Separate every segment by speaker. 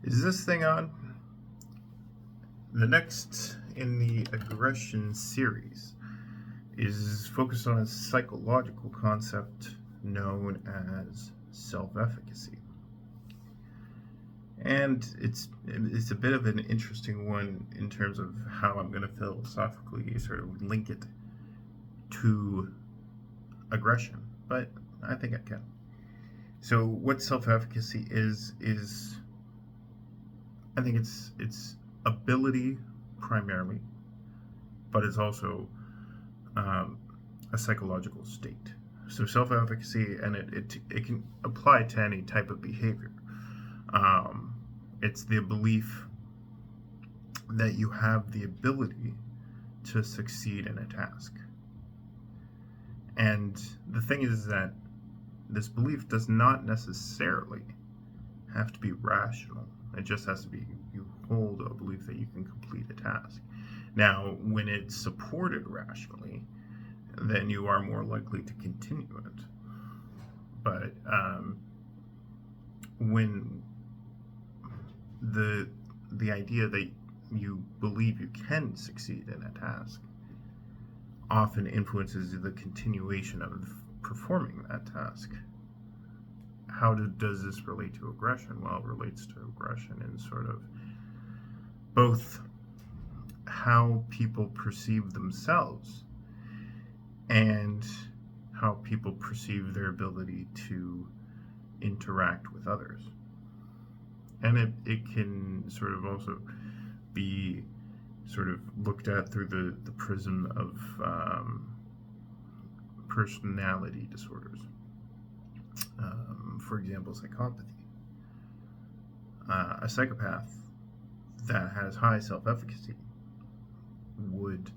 Speaker 1: Is this thing on? The next in the aggression series is focused on a psychological concept known as self-efficacy. And it's a bit of an interesting one in terms of how I'm going to philosophically sort of link it to aggression, but I think I can. So what self-efficacy is I think it's ability primarily, but it's also a psychological state. So self-efficacy, and it can apply to any type of behavior. It's the belief that you have the ability to succeed in a task. And the thing is that this belief does not necessarily have to be rational. It just has to be, you hold a belief that you can complete a task. Now, when it's supported rationally, then you are more likely to continue it. But when the idea that you believe you can succeed in a task often influences the continuation of performing that task. How does this relate to aggression? Well, it relates to aggression in sort of both how people perceive themselves and how people perceive their ability to interact with others. And it can sort of also be sort of looked at through the prism of personality disorders. For example, psychopathy. A psychopath that has high self-efficacy would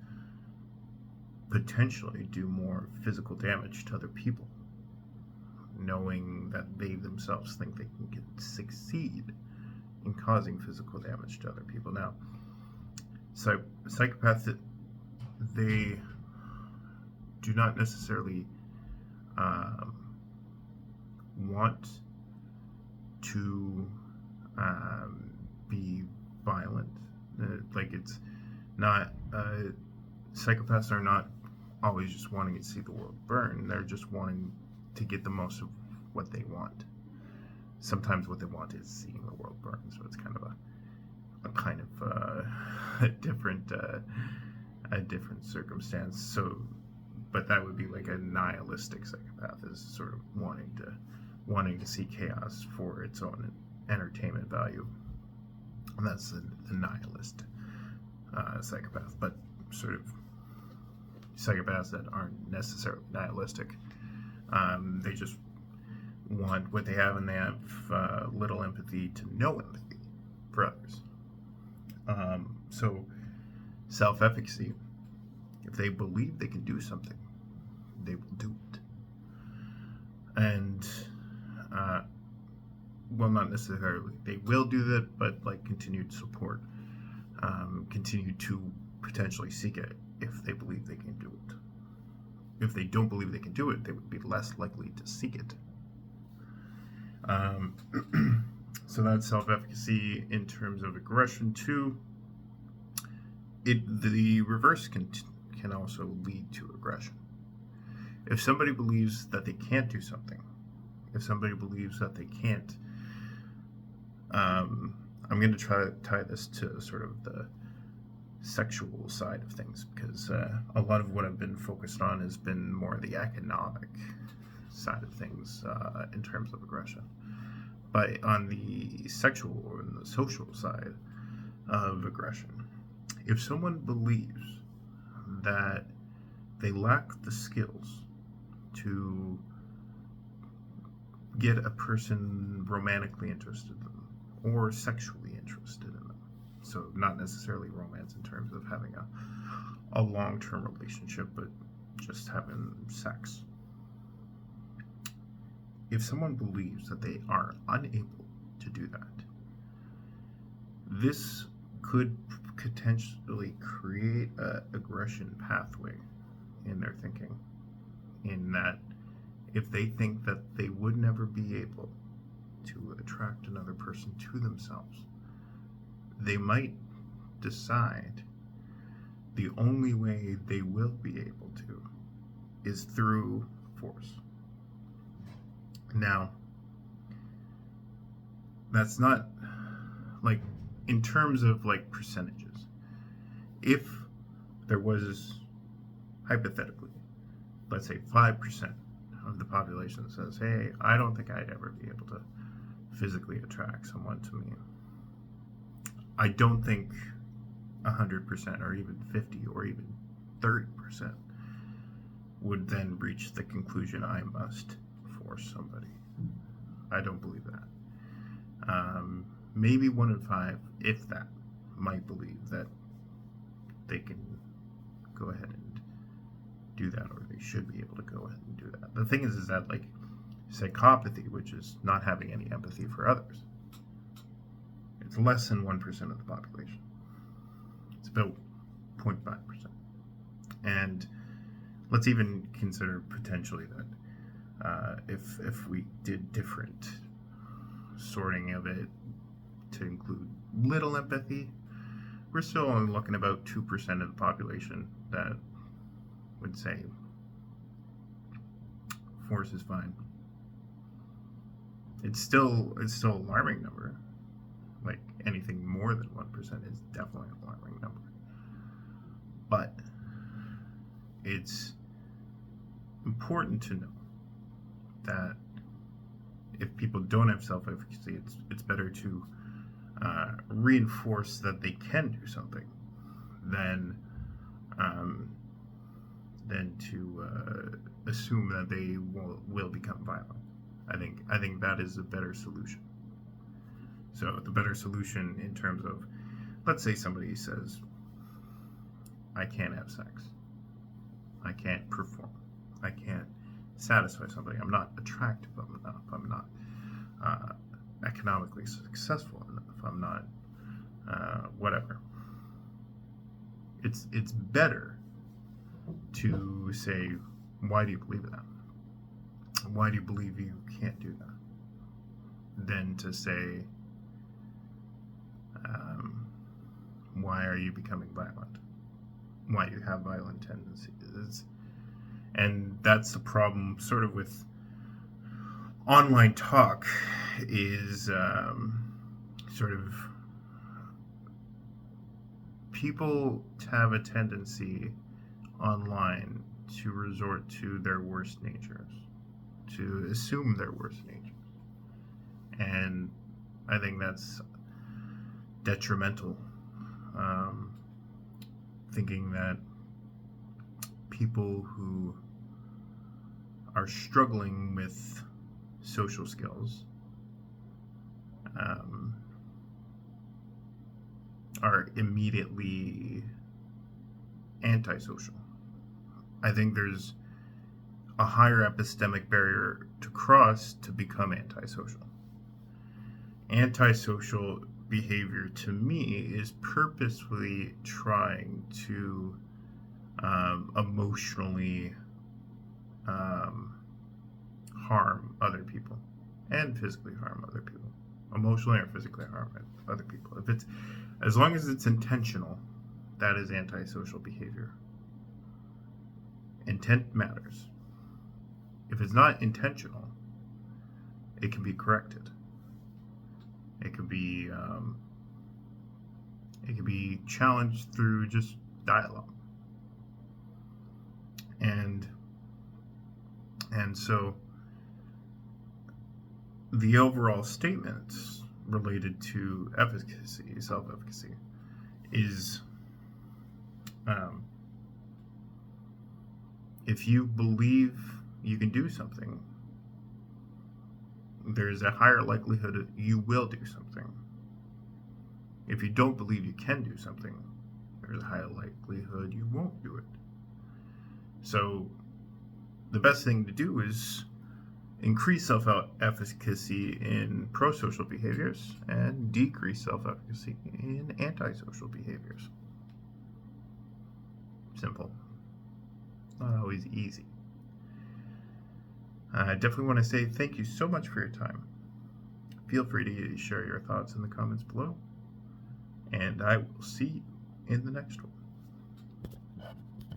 Speaker 1: potentially do more physical damage to other people, knowing that they themselves think they can succeed in causing physical damage to other people. Now, psychopaths, they do not necessarily want to be violent. Like, it's not, psychopaths are not always just wanting to see the world burn. They're just wanting to get the most of what they want. Sometimes what they want is seeing the world burn, so it's kind of a different circumstance. So, but that would be like a nihilistic psychopath, is sort of wanting to see chaos for its own entertainment value, and that's the nihilist psychopath. But sort of psychopaths that aren't necessarily nihilistic, they just want what they have, and they have little empathy to no empathy for others. So self-efficacy, if they believe they can do something, they will do it. And well, not necessarily they will do that, but like continued support, continue to potentially seek it if they believe they can do it. If they don't believe they can do it, they would be less likely to seek it. So that's self-efficacy. In terms of aggression too, the reverse can also lead to aggression. If somebody believes that they can't do something, if somebody believes that they can't, I'm going to try to tie this to sort of the sexual side of things, because a lot of what I've been focused on has been more the economic side of things in terms of aggression. But on the sexual or the social side of aggression, if someone believes that they lack the skills to get a person romantically interested in them or sexually interested in them, so not necessarily romance in terms of having a long-term relationship, but just having sex. If someone believes that they are unable to do that, this could potentially create an aggression pathway in their thinking, in that if they think that they would never be able to attract another person to themselves, they might decide the only way they will be able to is through force. Now, that's not like in terms of like percentages. If there was hypothetically, let's say 5% of the population that says, hey, I don't think I'd ever be able to physically attract someone to me, I don't think 100% or even 50 or even 30% would then reach the conclusion I must force somebody. I don't believe that. Maybe 1 in 5, if that, might believe that they can go ahead and do that, or they should be able to go ahead and do that. The thing is that like psychopathy, which is not having any empathy for others, it's less than 1% of the population. It's about 0.5%. And let's even consider potentially that if we did different sorting of it to include little empathy, we're still only looking about 2% of the population that would say force is fine. It's still an alarming number. Like anything more than 1% is definitely an alarming number. But it's important to know that if people don't have self-efficacy, it's better to reinforce that they can do something than to assume that they will become violent. I think that is a better solution. So the better solution in terms of, let's say somebody says, I can't have sex, I can't perform, I can't satisfy somebody, I'm not attractive enough, I'm not economically successful enough, I'm not whatever. It's better to say, why do you believe that? Why do you believe you can't do that? Than to say, why are you becoming violent? Why do you have violent tendencies? And that's the problem sort of with online talk, is sort of people have a tendency online to resort to their worst natures, to assume their worst natures. And I think that's detrimental. Thinking that people who are struggling with social skills are immediately antisocial. I think there's a higher epistemic barrier to cross to become antisocial. Antisocial behavior to me is purposefully trying to emotionally harm other people and physically harm other people, emotionally or physically harm other people. If it's, as long as it's intentional, that is antisocial behavior. Intent matters. If it's not intentional, it can be corrected. It could be challenged through just dialogue. And so the overall statements related to efficacy, self-efficacy, is if you believe you can do something, there's a higher likelihood that you will do something. If you don't believe you can do something, there's a higher likelihood you won't do it. So the best thing to do is increase self-efficacy in pro-social behaviors and decrease self-efficacy in antisocial behaviors. Simple. Not always easy. I definitely want to say thank you so much for your time. Feel free to share your thoughts in the comments below. And I will see you in the next one.